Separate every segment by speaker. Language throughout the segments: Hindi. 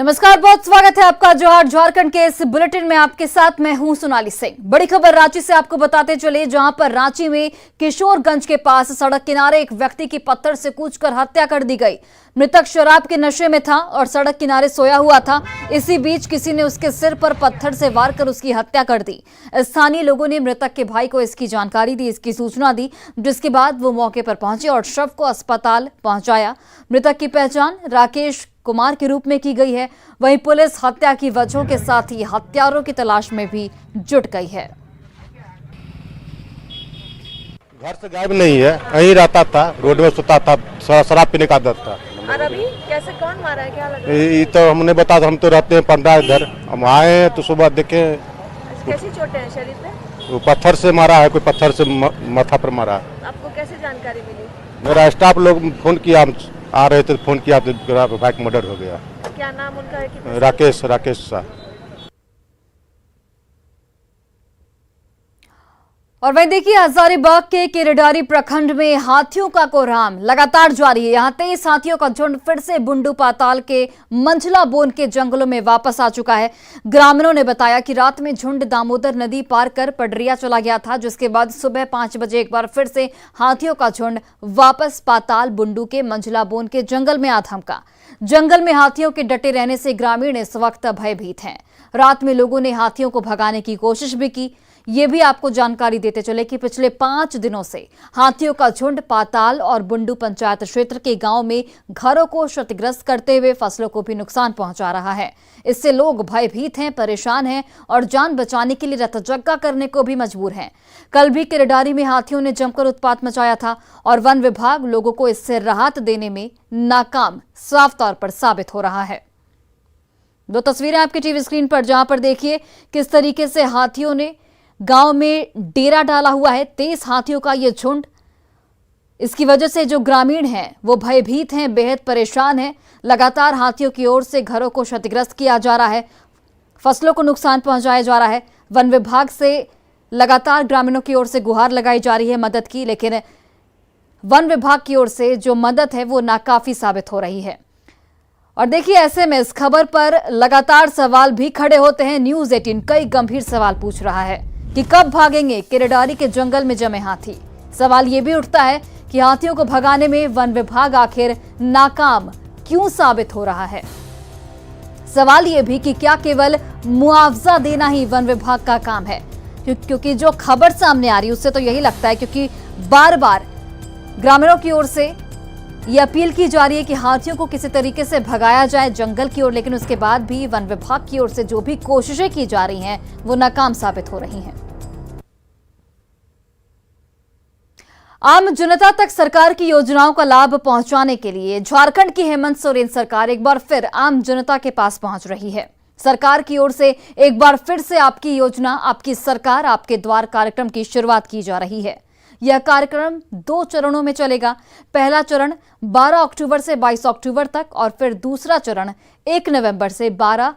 Speaker 1: नमस्कार, बहुत स्वागत है आपका जोहार झारखंड के इस बुलेटिन में। आपके साथ मैं हूं सोनाली सिंह। बड़ी खबर रांची से आपको बताते चले, जहां पर रांची में किशोरगंज के पास सड़क किनारे एक व्यक्ति की पत्थर से कूचकर हत्या कर दी गई। मृतक शराब के नशे में था और सड़क किनारे सोया हुआ था। इसी बीच किसी ने उसके सिर पर पत्थर से वार कर उसकी हत्या कर दी। स्थानीय लोगों ने मृतक के भाई को इसकी जानकारी दी, इसकी सूचना दी, जिसके बाद वो मौके पर पहुंचे और शव को अस्पताल पहुंचाया। मृतक की पहचान राकेश कुमार के रूप में की गई है। वहीं पुलिस हत्या की वजहों के साथ ही हत्यारों की तलाश में भी जुट गई है।
Speaker 2: घर से गायब नहीं है, यहीं रहता था, रोड में सोता था, शराब पीने का आदत था।
Speaker 3: और अभी कैसे, कौन मारा है, क्या लग रहा है?
Speaker 2: ये तो हमने बताया, हम तो रहते हैं पंडा इधर, हम आए हैं तो सुबह देखे
Speaker 3: कैसी चोटें हैं शरीर पे?
Speaker 2: वो पत्थर से मारा है, कोई पत्थर से माथा पर मारा है।
Speaker 3: आपको कैसे जानकारी मिली?
Speaker 2: मेरा स्टाफ लोग फोन किया, हम आ रहे थे, फोन किया तो भाई का मर्डर हो गया।
Speaker 3: क्या नाम उनका है? कि
Speaker 2: राकेश शाह।
Speaker 1: और वहीं देखिए, हजारीबाग के केरेडारी प्रखंड में हाथियों का कोहराम लगातार जारी है। यहां 23 हाथियों का झुंड फिर से बुंडू पाताल के मंझला बोन के जंगलों में वापस आ चुका है। ग्रामीणों ने बताया कि रात में झुंड दामोदर नदी पार कर पडरिया चला गया था, जिसके बाद सुबह 5 बजे एक बार फिर से हाथियों का झुंड वापस पाताल बुंडू के मंझला बोन के जंगल में आ थमका। जंगल में हाथियों के डटे रहने से ग्रामीण इस वक्त भयभीत हैं। रात में लोगों ने हाथियों को भगाने की कोशिश भी की। ये भी आपको जानकारी देते चले कि पिछले 5 दिनों से हाथियों का झुंड पाताल और बुंडू पंचायत क्षेत्र के गांव में घरों को क्षतिग्रस्त करते हुए फसलों को भी नुकसान पहुंचा रहा है। इससे लोग भयभीत हैं, परेशान हैं और जान बचाने के लिए रतजग्गा करने को भी मजबूर हैं। कल भी केरेडारी में हाथियों ने जमकर उत्पात मचाया था और वन विभाग लोगों को इससे राहत देने में नाकाम साफ तौर पर साबित हो रहा है। दो तस्वीरें आपकी टीवी स्क्रीन पर, जहां पर देखिए किस तरीके से हाथियों ने गांव में डेरा डाला हुआ है। 23 हाथियों का यह झुंड, इसकी वजह से जो ग्रामीण हैं वो भयभीत हैं, बेहद परेशान हैं। लगातार हाथियों की ओर से घरों को क्षतिग्रस्त किया जा रहा है, फसलों को नुकसान पहुंचाया जा रहा है। वन विभाग से लगातार ग्रामीणों की ओर से गुहार लगाई जा रही है मदद की, लेकिन वन विभाग की ओर से जो मदद है वो नाकाफी साबित हो रही है। और देखिए, ऐसे में इस खबर पर लगातार सवाल भी खड़े होते हैं। न्यूज़ 18 कई गंभीर सवाल पूछ रहा है कि कब भागेंगे केरेडारी के जंगल में जमे हाथी। सवाल यह भी उठता है कि हाथियों को भगाने में वन विभाग आखिर नाकाम क्यों साबित हो रहा है। सवाल यह भी कि क्या केवल मुआवजा देना ही वन विभाग का काम है, क्योंकि जो खबर सामने आ रही है उससे तो यही लगता है, क्योंकि बार बार ग्रामीणों की ओर से ये अपील की जा रही है कि हाथियों को किसी तरीके से भगाया जाए जंगल की ओर, लेकिन उसके बाद भी वन विभाग की ओर से जो भी कोशिशें की जा रही हैं वो नाकाम साबित हो रही हैं। आम जनता तक सरकार की योजनाओं का लाभ पहुंचाने के लिए झारखंड की हेमंत सोरेन सरकार एक बार फिर आम जनता के पास पहुंच रही है। सरकार की ओर से एक बार फिर से आपकी योजना, आपकी सरकार, आपके द्वार कार्यक्रम की शुरुआत की जा रही है। यह कार्यक्रम 2 चरणों में चलेगा। पहला चरण 12 अक्टूबर से 22 अक्टूबर तक और फिर दूसरा चरण 1 नवंबर से 14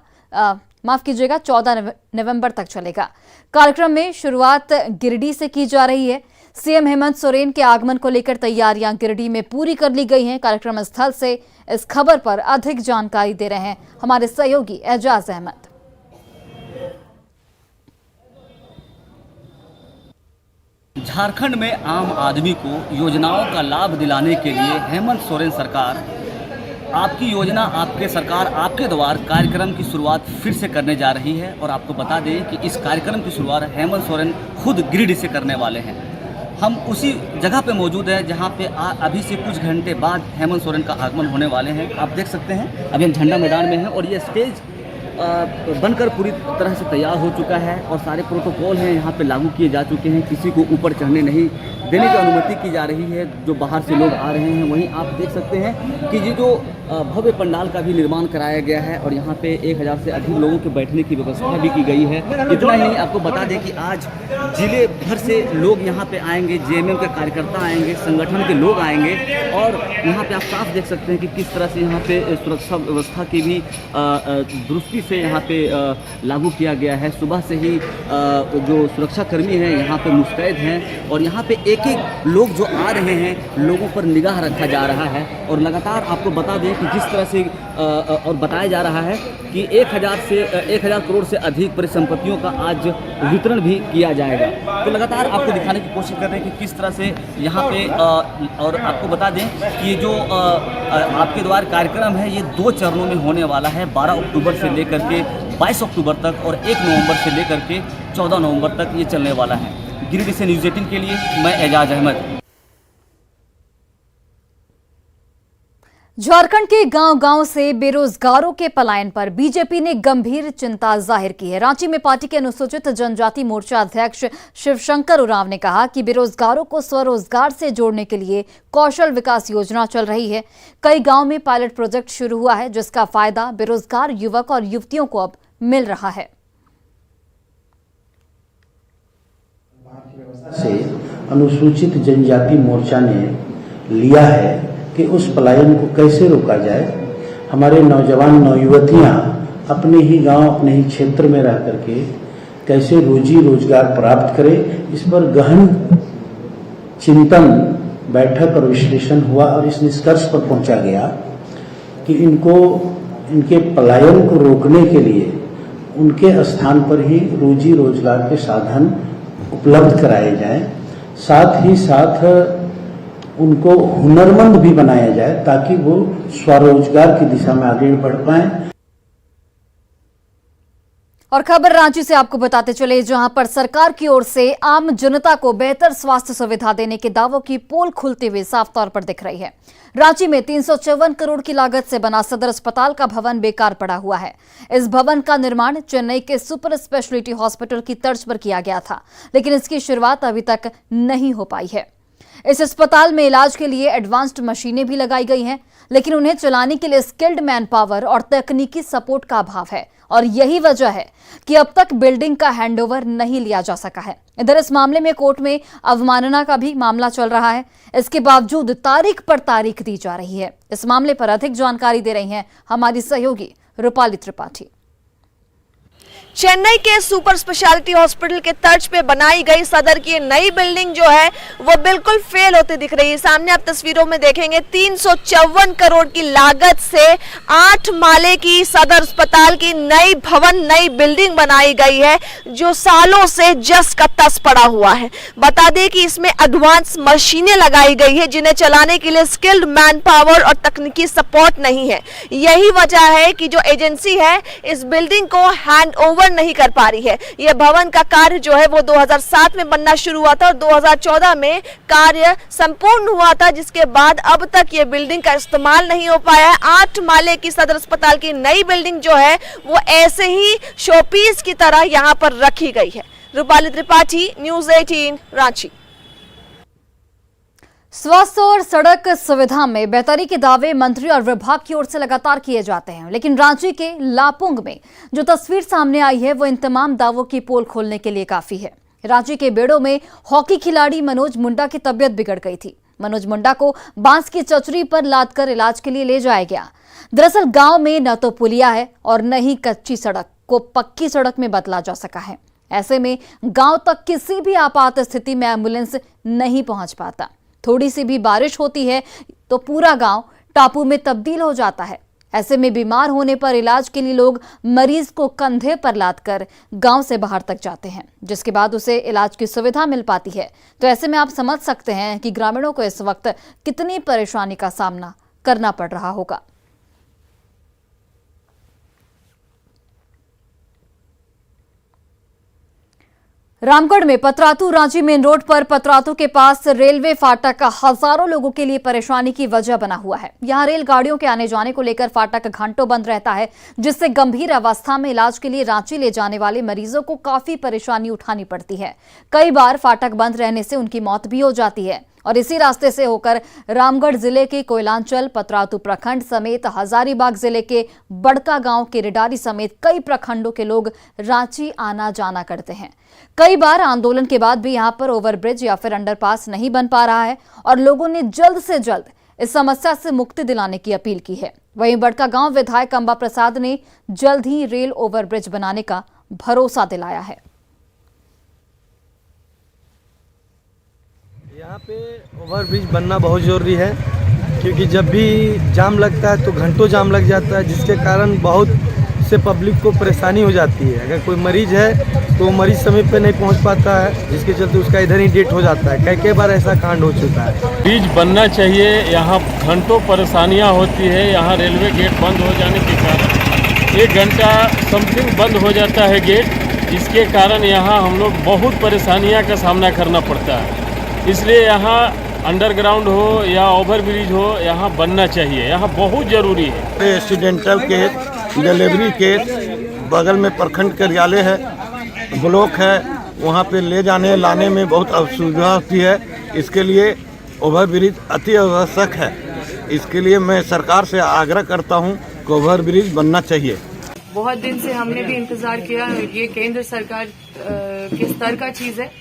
Speaker 1: नवंबर तक चलेगा। कार्यक्रम में शुरुआत गिरिडीह से की जा रही है। सीएम हेमंत सोरेन के आगमन को लेकर तैयारियां गिरिडीह में पूरी कर ली गई हैं। कार्यक्रम स्थल से इस खबर पर अधिक जानकारी दे रहे हैं हमारे सहयोगी एजाज अहमद।
Speaker 4: झारखंड में आम आदमी को योजनाओं का लाभ दिलाने के लिए हेमंत सोरेन सरकार आपकी योजना, आपके सरकार, आपके द्वार कार्यक्रम की शुरुआत फिर से करने जा रही है। और आपको बता दें कि इस कार्यक्रम की शुरुआत हेमंत सोरेन खुद गिरिडीह से करने वाले हैं। हम उसी जगह पे मौजूद हैं जहां पे अभी से कुछ घंटे बाद हेमंत सोरेन का आगमन होने वाले हैं। आप देख सकते हैं अभी हम झंडा मैदान में हैं और ये स्टेज बनकर पूरी तरह से तैयार हो चुका है और सारे प्रोटोकॉल हैं यहाँ पे लागू किए जा चुके हैं। किसी को ऊपर चढ़ने नहीं देने की अनुमति की जा रही है जो बाहर से लोग आ रहे हैं। वहीं आप देख सकते हैं कि ये जो भव्य पंडाल का भी निर्माण कराया गया है और यहाँ पे 1000 से अधिक लोगों के बैठने की व्यवस्था भी की गई है। इतना ही नहीं, आपको बता दें कि आज जिले भर से लोग यहाँ पे आएंगे, जेएमएम के कार्यकर्ता आएंगे, संगठन के लोग आएंगे और यहाँ पे आप साफ देख सकते हैं कि किस तरह से यहाँ पे सुरक्षा व्यवस्था की भी दुरुस्ती से यहाँ पे लागू किया गया है। सुबह से ही जो सुरक्षाकर्मी हैं यहाँ पे मुस्तैद हैं और यहाँ पे एक एक लोग जो आ रहे हैं, लोगों पर निगाह रखा जा रहा है। और लगातार आपको बता दें कि जिस तरह से और बताया जा रहा है कि 1000 करोड़ से अधिक परिसंपत्तियों का आज वितरण भी किया जाएगा। तो लगातार आपको दिखाने की कोशिश कर रहे हैं कि किस तरह से यहाँ पे और आपको बता दें कि ये जो आपके द्वार कार्यक्रम है, ये 2 चरणों में होने वाला है। 12 अक्टूबर से लेकर के 22 अक्टूबर तक और 1 नवंबर से लेकर के 14 नवंबर तक ये चलने वाला है। गिरिडीह से न्यूज़ 18 के लिए मैं एजाज अहमद।
Speaker 1: झारखंड के गांव-गांव से बेरोजगारों के पलायन पर बीजेपी ने गंभीर चिंता जाहिर की है। रांची में पार्टी के अनुसूचित जनजाति मोर्चा अध्यक्ष शिवशंकर उरांव ने कहा कि बेरोजगारों को स्वरोजगार से जोड़ने के लिए कौशल विकास योजना चल रही है। कई गांव में पायलट प्रोजेक्ट शुरू हुआ है, जिसका फायदा बेरोजगार युवक और युवतियों को अब मिल रहा है।
Speaker 5: से अनुसूचित जनजाति मोर्चा ने लिया है कि उस पलायन को कैसे रोका जाए। हमारे नौजवान नौयुवतियां अपने ही गांव, अपने ही क्षेत्र में रह करके कैसे रोजी रोजगार प्राप्त करें, इस पर गहन चिंतन, बैठक और विश्लेषण हुआ और इस निष्कर्ष पर पहुंचा गया कि इनके पलायन को रोकने के लिए उनके स्थान पर ही रोजी रोजगार के साधन उपलब्ध कराए जाएं, साथ ही साथ उनको हुनरमंद भी बनाया जाए ताकि वो स्वरोजगार की दिशा में आगे बढ़ पाएं।
Speaker 1: और खबर रांची से आपको बताते चले, जहां पर सरकार की ओर से आम जनता को बेहतर स्वास्थ्य सुविधा देने के दावों की पोल खुलती हुई साफ तौर पर दिख रही है। रांची में 354 करोड़ की लागत से बना सदर अस्पताल का भवन बेकार पड़ा हुआ है। इस भवन का निर्माण चेन्नई के सुपर स्पेशलिटी हॉस्पिटल की तर्ज पर किया गया था, लेकिन इसकी शुरुआत अभी तक नहीं हो पाई है। इस अस्पताल में इलाज के लिए एडवांस्ड मशीनें भी लगाई गई हैं, लेकिन उन्हें चलाने के लिए स्किल्ड मैन पावर और तकनीकी सपोर्ट का अभाव है और यही वजह है कि अब तक बिल्डिंग का हैंडओवर नहीं लिया जा सका है। इधर इस मामले में कोर्ट में अवमानना का भी मामला चल रहा है। इसके बावजूद तारीख पर तारीख दी जा रही है। इस मामले पर अधिक जानकारी दे रही हैं हमारी सहयोगी रूपाली त्रिपाठी।
Speaker 3: चेन्नई के सुपर स्पेशलिटी हॉस्पिटल के तर्ज पे बनाई गई सदर की नई बिल्डिंग जो है वो बिल्कुल फेल होती दिख रही है। सामने आप तस्वीरों में देखेंगे 354 करोड़ की लागत से 8 माले की सदर अस्पताल की नई भवन, नई बिल्डिंग बनाई गई है, जो सालों से जस का तस पड़ा हुआ है। बता दें कि इसमें एडवांस मशीनें लगाई गई है, जिन्हें चलाने के लिए स्किल्ड मैन पावर और तकनीकी सपोर्ट नहीं है। यही वजह है कि जो एजेंसी है इस बिल्डिंग को हैंड ओवर नहीं कर पा रही है। यह भवन का कार्य जो है वो 2007 में बनना शुरू हुआ था और 2014 में कार्य संपूर्ण हुआ था, जिसके बाद अब तक ये बिल्डिंग का इस्तेमाल नहीं हो पाया है। 8 माले की सदर अस्पताल की नई बिल्डिंग जो है वो ऐसे ही शोपीस की तरह यहाँ पर रखी गई है। रूपाली त्रिपाठी, न्यूज़ 18, रांची।
Speaker 1: स्वास्थ्य और सड़क सुविधा में बेहतरी के दावे मंत्री और विभाग की ओर से लगातार किए जाते हैं, लेकिन रांची के लापुंग में जो तस्वीर सामने आई है वो इन तमाम दावों की पोल खोलने के लिए काफी है। रांची के बेड़ो में हॉकी खिलाड़ी मनोज मुंडा की तबीयत बिगड़ गई थी। मनोज मुंडा को बांस की चचरी पर लादकर इलाज के लिए ले जाया गया। दरअसल गांव में न तो पुलिया है और न ही कच्ची सड़क को पक्की सड़क में बदला जा सका है। ऐसे में गांव तक किसी भी आपात स्थिति में एम्बुलेंस नहीं पहुंच पाता। थोड़ी सी भी बारिश होती है तो पूरा गांव टापू में तब्दील हो जाता है। ऐसे में बीमार होने पर इलाज के लिए लोग मरीज को कंधे पर लादकर गांव से बाहर तक जाते हैं, जिसके बाद उसे इलाज की सुविधा मिल पाती है। तो ऐसे में आप समझ सकते हैं कि ग्रामीणों को इस वक्त कितनी परेशानी का सामना करना पड़ रहा होगा। रामगढ़ में पतरातू रांची मेन रोड पर पतरातू के पास रेलवे फाटक हजारों लोगों के लिए परेशानी की वजह बना हुआ है। यहां रेलगाड़ियों के आने जाने को लेकर फाटक घंटों बंद रहता है, जिससे गंभीर अवस्था में इलाज के लिए रांची ले जाने वाले मरीजों को काफी परेशानी उठानी पड़ती है। कई बार फाटक बंद रहने से उनकी मौत भी हो जाती है और इसी रास्ते से होकर रामगढ़ जिले के कोयलांचल, पतरातू प्रखंड समेत हजारीबाग जिले के बड़का गांव, किरडारी समेत कई प्रखंडों के लोग रांची आना जाना करते हैं। कई बार आंदोलन के बाद भी यहां पर ओवरब्रिज या फिर अंडरपास नहीं बन पा रहा है और लोगों ने जल्द से जल्द इस समस्या से मुक्ति दिलाने की अपील की है। वहीं बड़का गांव विधायक अंबा प्रसाद ने जल्द ही रेल ओवरब्रिज बनाने का भरोसा दिलाया है।
Speaker 6: यहाँ पे ओवरब्रिज बनना बहुत ज़रूरी है, क्योंकि जब भी जाम लगता है तो घंटों जाम लग जाता है, जिसके कारण बहुत से पब्लिक को परेशानी हो जाती है। अगर कोई मरीज है तो मरीज समय पे नहीं पहुंच पाता है, जिसके चलते उसका इधर ही डेथ हो जाता है। कई बार ऐसा कांड हो चुका है।
Speaker 7: ब्रिज बनना चाहिए। यहाँ घंटों परेशानियाँ होती है। यहाँ रेलवे गेट बंद हो जाने के कारण 1 घंटा समथिंग बंद हो जाता है गेट, जिसके कारण यहाँ हम लोग बहुत परेशानियाँ का सामना करना पड़ता है। इसलिए यहाँ अंडरग्राउंड हो या ओवरब्रिज हो, यहाँ बनना चाहिए। यहाँ बहुत ज़रूरी है।
Speaker 6: एक्सीडेंटल केस, डिलीवरी केस, बगल में प्रखंड कार्यालय है, ब्लॉक है, वहाँ पे ले जाने लाने में बहुत असुविधा होती है। इसके लिए ओवरब्रिज अति आवश्यक है। इसके लिए मैं सरकार से आग्रह करता हूँ कि ओवरब्रिज बनना चाहिए।
Speaker 8: बहुत दिन से हमने भी इंतजार किया। ये केंद्र सरकार के स्तर का चीज है,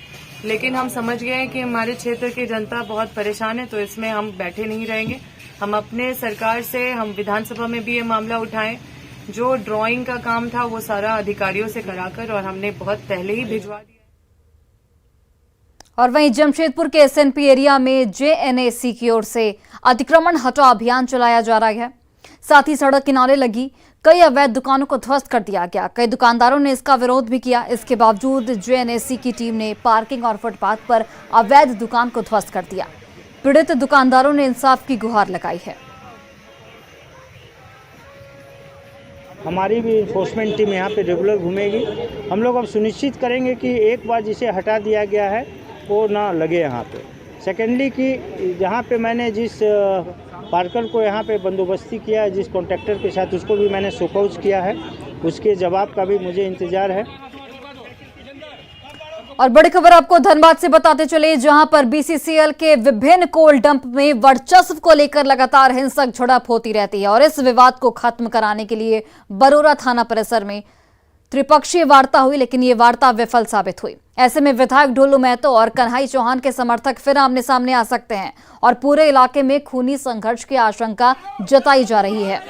Speaker 8: लेकिन हम समझ गए हैं कि हमारे क्षेत्र की जनता बहुत परेशान है, तो इसमें हम बैठे नहीं रहेंगे। हम अपने सरकार से, हम विधानसभा में भी ये मामला उठाएं। जो ड्राइंग का काम था वो सारा अधिकारियों से कराकर, और हमने बहुत पहले ही भिजवा दिया।
Speaker 1: और वहीं जमशेदपुर के एसएनपी एरिया में जेएनएसी की ओर से अतिक्रमण हटाओ अभियान चलाया जा रहा है। साथ ही सड़क किनारे लगी कई अवैध दुकानों को ध्वस्त कर दिया गया। कई दुकानदारों ने इसका विरोध भी किया। इसके बावजूद जेएनएसी की टीम ने पार्किंग और फुटपाथ पर अवैध दुकान को ध्वस्त कर दिया। पीड़ित दुकानदारों ने इंसाफ की गुहार लगाई है।
Speaker 9: हमारी भी इन्फोर्समेंट टीम यहाँ पे रेगुलर घूमेगी। हम लोग अब सुनिश्चित करेंगे कि एक बार जिसे हटा दिया गया है वो ना लगे यहाँ पे। सेकेंडली कि जहाँ पे मैंने जिस पार्कर को यहाँ पे बंदोबस्ती किया है, जिस कॉन्ट्रैक्टर के साथ, उसको भी मैंने सुपौज किया है। उसके जवाब का भी मुझे इंतजार है।
Speaker 1: और बड़ी खबर आपको धनबाद से बताते चले, जहां पर बीसीसीएल के विभिन्न कोल डंप में वर्चस्व को लेकर लगातार हिंसक झड़प होती रहती है। और इस विवाद को खत्म कराने के लिए बरोरा थाना परिसर में त्रिपक्षीय वार्ता हुई, लेकिन ये वार्ता विफल साबित हुई। ऐसे में विधायक ढोलू महतो और कन्हई चौहान के समर्थक फिर आमने सामने आ सकते हैं और पूरे इलाके में खूनी संघर्ष की आशंका जताई जा रही है।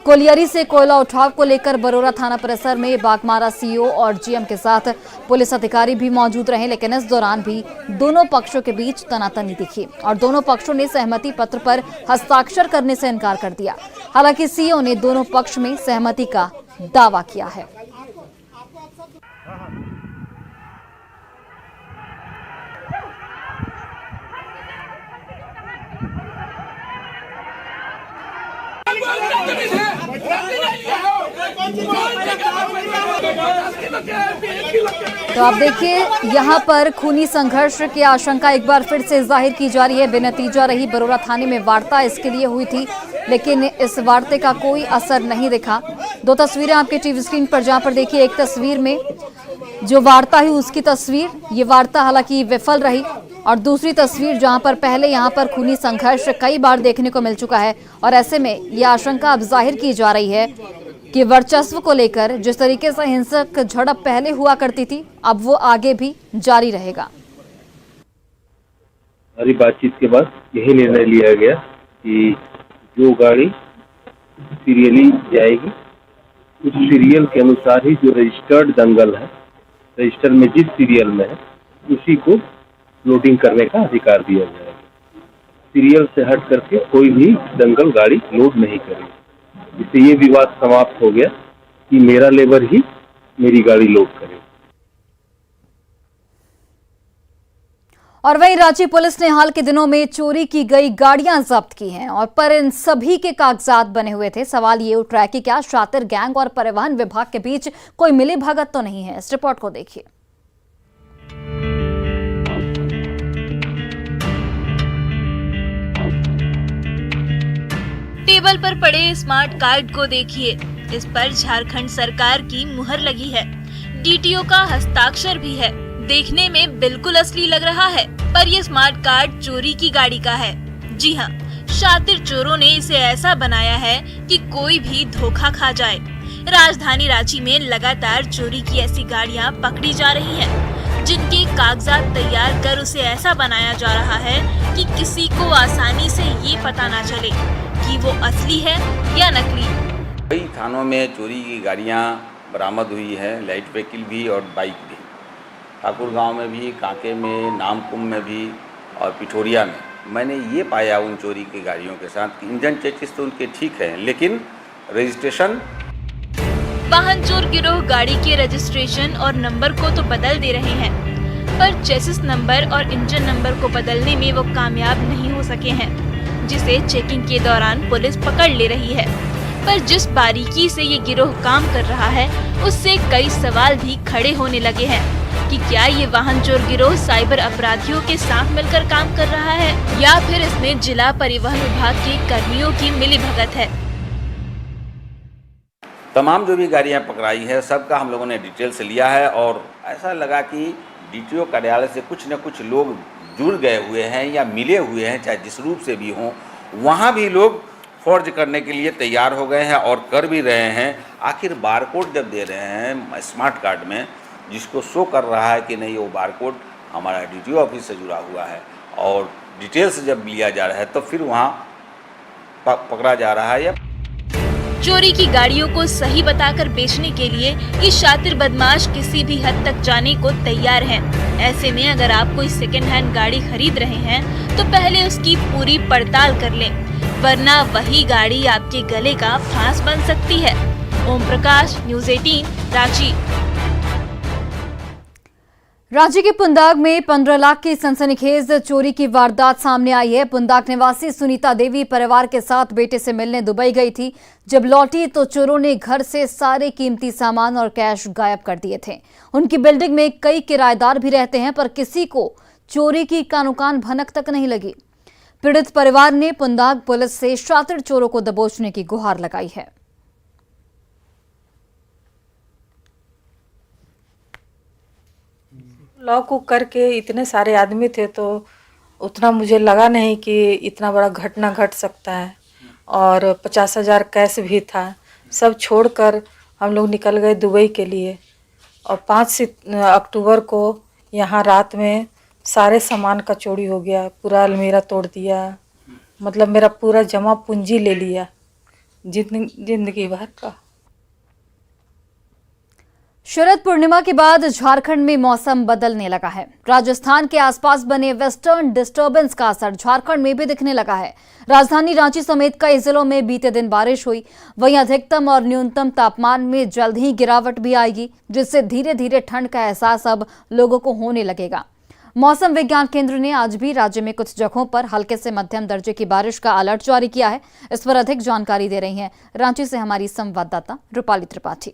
Speaker 1: कोलियरी से कोयला उठाव को लेकर बरोरा थाना परिसर में बागमारा सीओ और जीएम के साथ पुलिस अधिकारी भी मौजूद रहे, लेकिन इस दौरान भी दोनों पक्षों के बीच तनातनी दिखी और दोनों पक्षों ने सहमति पत्र पर हस्ताक्षर करने से इनकार कर दिया। हालांकि सीओ ने दोनों पक्ष में सहमति का दावा किया है। तो आप देखिए, यहाँ पर खूनी संघर्ष की आशंका एक बार फिर से जाहिर की जा रही है। बेनतीजा रही बरोरा थाने में वार्ता इसके लिए हुई थी, लेकिन इस वार्ते का कोई असर नहीं दिखा। 2 तस्वीरें आपके टीवी स्क्रीन पर, जहां पर देखिए एक तस्वीर में जो वार्ता हुई उसकी तस्वीर, ये वार्ता हालांकि विफल रही, और दूसरी तस्वीर जहां पर पहले यहां पर खूनी संघर्ष कई बार देखने को मिल चुका है। और ऐसे में यह आशंका अब जाहिर की जा रही है कि वर्चस्व को लेकर जिस तरीके से हिंसक झड़प पहले हुआ करती थी, अब वो आगे भी जारी रहेगा।
Speaker 10: हमारी बातचीत के बाद यही निर्णय लिया गया कि जो गाड़ी सीरियली जाएगी उस सीरियल के अनुसार ही जो रजिस्टर्ड दंगल है, रजिस्टर में जिस सीरियल में है उसी को लोडिंग करने का अधिकार दिया जाएगा। सीरियल से हट करके कोई भी दंगल गाड़ी लोड नहीं करेगी। इससे ये विवाद समाप्त हो गया कि मेरा लेबर ही मेरी गाड़ी लोड करे।
Speaker 1: और वहीं रांची पुलिस ने हाल के दिनों में चोरी की गई गाड़ियां जब्त की हैं, और पर इन सभी के कागजात बने हुए थे। सवाल ये उठ रहा है कि क्या शातिर गैंग और परिवहन विभाग के बीच कोई मिलीभगत तो नहीं है। इस रिपोर्ट को देखिए।
Speaker 11: टेबल पर पड़े स्मार्ट कार्ड को देखिए। इस पर झारखंड सरकार की मुहर लगी है। डीटीओ का हस्ताक्षर भी है। देखने में बिल्कुल असली लग रहा है, पर ये स्मार्ट कार्ड चोरी की गाड़ी का है। जी हाँ, शातिर चोरों ने इसे ऐसा बनाया है कि कोई भी धोखा खा जाए। राजधानी रांची में लगातार चोरी की ऐसी गाड़ियां पकड़ी जा रही हैं, जिनके कागजात तैयार कर उसे ऐसा बनाया जा रहा है कि किसी को आसानी से ये पता ना चले कि वो असली है या नकली।
Speaker 12: कई थानों में चोरी की गाड़ियां बरामद हुई है, लाइट व्हीकल भी और बाइक भी। ठाकुर गांव में भी, कांके में, नामकुम में भी और पिठोरिया में मैंने ये पाया उन चोरी की गाड़ियों के साथ कि इंजन चेसिस तो उनके ठीक हैं, लेकिन रजिस्ट्रेशन।
Speaker 11: वाहन चोर गिरोह गाड़ी के रजिस्ट्रेशन और नंबर को तो बदल दे रहे हैं, पर चेसिस नंबर और इंजन नंबर को बदलने में वो कामयाब नहीं हो सके हैं, जिसे चेकिंग के दौरान पुलिस पकड़ ले रही है। पर जिस बारीकी से ये गिरोह काम कर रहा है, उससे कई सवाल भी खड़े होने लगे हैं कि क्या ये वाहन चोर गिरोह साइबर अपराधियों के साथ मिलकर काम कर रहा है या फिर इसमें जिला परिवहन विभाग के कर्मियों की मिलीभगत है।
Speaker 12: तमाम जो भी गाड़ियां पकड़ाई है सबका हम लोगों ने डिटेल से लिया है और ऐसा लगा कि डीटीओ कार्यालय से कुछ न कुछ लोग जुड़ गए हुए हैं या मिले हुए हैं, चाहे जिस रूप से भी हों। वहाँ भी लोग फॉर्ज करने के लिए तैयार हो गए हैं और कर भी रहे हैं। आखिर बारकोड जब दे रहे हैं स्मार्ट कार्ड में, जिसको शो कर रहा है कि नहीं वो बारकोड हमारा डीटीओ ऑफिस से जुड़ा हुआ है और डिटेल्स जब लिया जा रहा है तो फिर वहाँ पकड़ा जा रहा है। या
Speaker 11: चोरी की गाड़ियों को सही बताकर बेचने के लिए ये शातिर बदमाश किसी भी हद तक जाने को तैयार हैं। ऐसे में अगर आप कोई सेकेंड हैंड गाड़ी खरीद रहे हैं तो पहले उसकी पूरी पड़ताल कर लें, वरना वही गाड़ी आपके गले का फांस बन सकती है। ओम प्रकाश, न्यूज़ 18, रांची।
Speaker 1: रांची के पुंदाग में 15 लाख की सनसनीखेज चोरी की वारदात सामने आई है। पुंदाग निवासी सुनीता देवी परिवार के साथ बेटे से मिलने दुबई गई थी। जब लौटी तो चोरों ने घर से सारे कीमती सामान और कैश गायब कर दिए थे। उनकी बिल्डिंग में कई किराएदार भी रहते हैं, पर किसी को चोरी की कानूकान भनक तक नहीं लगी। पीड़ित परिवार ने पुंदाग पुलिस से शातिर चोरों को दबोचने की गुहार लगाई है।
Speaker 13: लॉक उक करके इतने सारे आदमी थे तो उतना मुझे लगा नहीं कि इतना बड़ा घटना घट सकता है। और 50,000 कैश भी था। सब छोड़कर हम लोग निकल गए दुबई के लिए और 5 अक्टूबर को यहाँ रात में सारे सामान का चोरी हो गया। पूरा अलमीरा तोड़ दिया, मतलब मेरा पूरा जमा पूंजी ले लिया जिंदगी भर का।
Speaker 1: शरद पूर्णिमा के बाद झारखंड में मौसम बदलने लगा है। राजस्थान के आसपास बने वेस्टर्न डिस्टर्बेंस का असर झारखंड में भी दिखने लगा है। राजधानी रांची समेत कई जिलों में बीते दिन बारिश हुई। वहीं अधिकतम और न्यूनतम तापमान में जल्द ही गिरावट भी आएगी, जिससे धीरे धीरे ठंड का एहसास अब लोगों को होने लगेगा। मौसम विज्ञान केंद्र ने आज भी राज्य में कुछ जगहों पर हल्के से मध्यम दर्जे की बारिश का अलर्ट जारी किया है। इस पर अधिक जानकारी दे रही हैं रांची से हमारी संवाददाता रूपाली त्रिपाठी।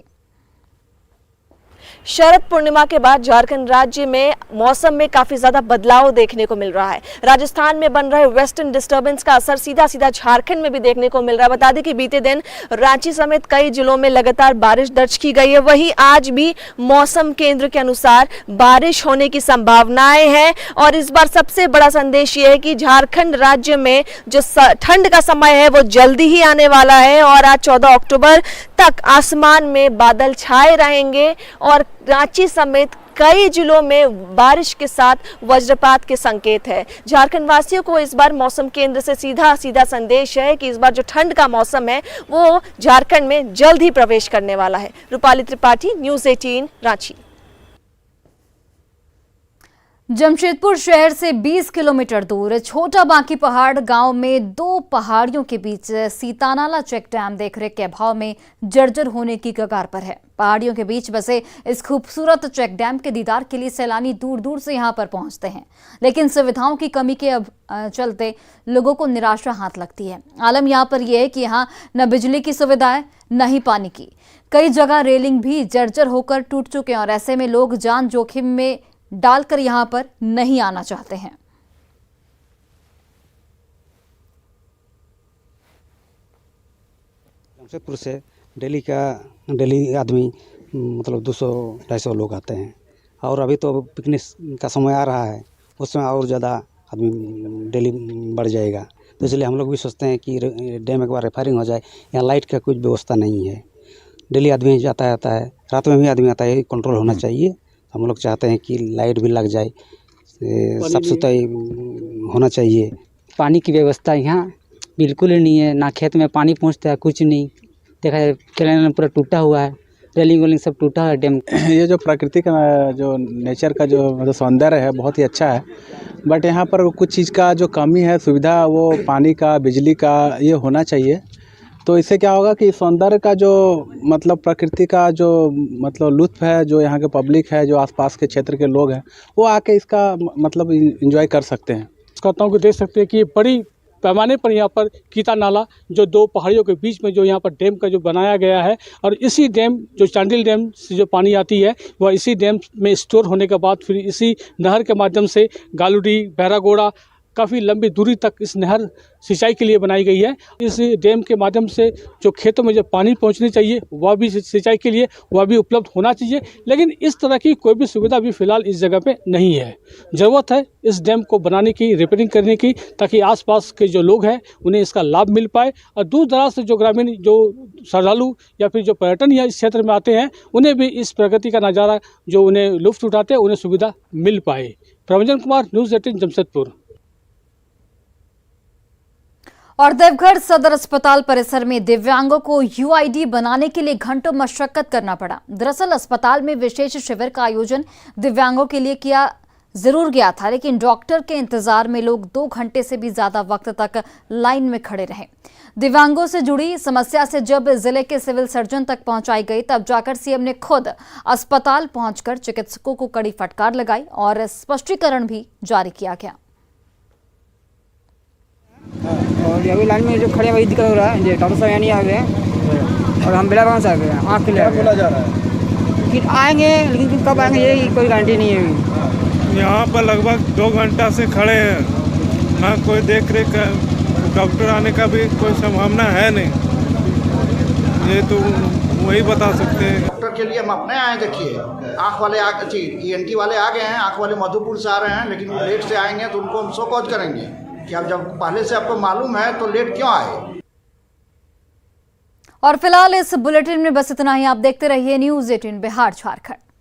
Speaker 3: शरद पूर्णिमा के बाद झारखंड राज्य में मौसम में काफी ज्यादा बदलाव देखने को मिल रहा है। राजस्थान में बन रहे वेस्टर्न डिस्टर्बेंस का असर सीधा सीधा झारखंड में भी देखने को मिल रहा है। बता दें कि बीते दिन रांची समेत कई जिलों में लगातार बारिश दर्ज की गई है। वहीं आज भी मौसम केंद्र के अनुसार बारिश होने की संभावनाएं हैं और इस बार सबसे बड़ा संदेश ये है कि झारखंड राज्य में जो ठंड का समय है वो जल्दी ही आने वाला है और आज 14 अक्टूबर तक आसमान में बादल छाए रहेंगे और रांची समेत कई जिलों में बारिश के साथ वज्रपात के संकेत है। झारखंड वासियों को इस बार मौसम केंद्र से सीधा संदेश है कि इस बार जो ठंड का मौसम है वो झारखंड में जल्द ही प्रवेश करने वाला है। रूपाली त्रिपाठी, न्यूज़ 18, रांची।
Speaker 1: जमशेदपुर शहर से 20 किलोमीटर दूर छोटा बांकी पहाड़ गांव में 2 पहाड़ियों के बीच सीतानाला चेक डैम देखरेख के अभाव में जर्जर होने की कगार पर है। पहाड़ियों के बीच बसे इस खूबसूरत चेक डैम के दीदार के लिए सैलानी दूर दूर से यहां पर पहुंचते हैं, लेकिन सुविधाओं की कमी के चलते लोगों को निराशा हाथ लगती है। आलम यहां पर यह है कि यहां न बिजली की सुविधा है न ही पानी की। कई जगह रेलिंग भी जर्जर होकर टूट चुके हैं और ऐसे में लोग जान जोखिम में डालकर यहां पर नहीं आना चाहते हैं।
Speaker 14: जमशेदपुर से डेली आदमी मतलब 200-250 लोग आते हैं और अभी तो पिकनिक का समय आ रहा है, उसमें और ज़्यादा आदमी डेली बढ़ जाएगा। तो इसलिए हम लोग भी सोचते हैं कि डैम एक बार रिफायरिंग हो जाए। यहाँ लाइट का कुछ व्यवस्था नहीं है, डेली आदमी जाता आता है, रात में भी आदमी आता है, कंट्रोल होना चाहिए। हम लोग चाहते हैं कि लाइट भी लग जाए, साफ सुथराई होना चाहिए।
Speaker 15: पानी की व्यवस्था यहाँ बिल्कुल ही नहीं है, ना खेत में पानी पहुँचता है, कुछ नहीं। देखा जाए कैनाल पूरा टूटा हुआ है रेलिंग वेलिंग सब टूटा है डैम।
Speaker 14: ये जो प्राकृतिक जो नेचर का जो मतलब सौंदर्य है बहुत ही अच्छा है, बट यहाँ पर कुछ चीज़ का जो कमी है सुविधा, वो पानी का, बिजली का, ये होना चाहिए। तो इससे क्या होगा कि सौंदर्य का जो मतलब प्रकृति का जो मतलब लुत्फ है, जो यहाँ के पब्लिक है, जो आसपास के क्षेत्र के लोग हैं, वो आके इसका मतलब एंजॉय कर सकते हैं।
Speaker 7: कहता हूँ कि देख सकते हैं कि बड़ी पैमाने पर यहाँ पर कीता नाला जो दो पहाड़ियों के बीच में जो यहाँ पर डैम का जो बनाया गया है, और इसी डैम जो चांडिल डैम से जो पानी आती है वह इसी डैम में स्टोर होने के बाद फिर इसी नहर के माध्यम से गालूडी, बहरागोड़ा, काफ़ी लंबी दूरी तक इस नहर सिंचाई के लिए बनाई गई है। इस डैम के माध्यम से जो खेतों में जो पानी पहुंचनी चाहिए वह भी सिंचाई के लिए वह भी उपलब्ध होना चाहिए, लेकिन इस तरह की कोई भी सुविधा भी फिलहाल इस जगह पे नहीं है। ज़रूरत है इस डैम को बनाने की, रिपेयरिंग करने की, ताकि आसपास के जो लोग हैं उन्हें इसका लाभ मिल पाए, और दूर दराज से जो ग्रामीण जो श्रद्धालु या फिर जो पर्यटन या इस क्षेत्र में आते हैं उन्हें भी इस प्रगति का नज़ारा जो उन्हें लुत्फ़ उठाते हैं उन्हें सुविधा मिल पाए। प्रभंजन कुमार, न्यूज़ 18 जमशेदपुर।
Speaker 1: और देवघर सदर अस्पताल परिसर में दिव्यांगों को यूआईडी बनाने के लिए घंटों मशक्कत करना पड़ा। दरअसल अस्पताल में विशेष शिविर का आयोजन दिव्यांगों के लिए किया जरूर गया था, लेकिन डॉक्टर के इंतजार में लोग 2 घंटे से भी ज्यादा वक्त तक लाइन में खड़े रहे। दिव्यांगों से जुड़ी समस्या से जब जिले के सिविल सर्जन तक पहुंचाई गई, तब जाकर सीएम ने खुद अस्पताल पहुंचकर चिकित्सकों को कड़ी फटकार लगाई और स्पष्टीकरण भी जारी किया गया।
Speaker 16: और अभी लाइन में जो खड़े वही दिक्कत हो रहा है, डॉक्टर साहब यहाँ नहीं आ गए और हम बिला से आ गए, आँख के लिए बोला जा रहा है कि आएंगे, लेकिन कब आएंगे ये कोई गारंटी नहीं है। अभी
Speaker 17: यहाँ पर लगभग 2 घंटा से खड़े हैं, ना कोई देख रेख का, डॉक्टर आने का भी कोई संभावना है नहीं, ये तो वही बता सकते हैं।
Speaker 18: डॉक्टर के लिए हम अपने आए, देखिए आँख वाले ENT वाले आ गए हैं, आँख वाले मधुपुर से आ रहे हैं, लेकिन वो लेट से आएंगे तो उनको हम शो कॉज करेंगे कि अब जब पहले से आपको मालूम है तो लेट क्यों आए।
Speaker 1: और फिलहाल इस बुलेटिन में बस इतना ही। आप देखते रहिए न्यूज़ 18 बिहार झारखंड।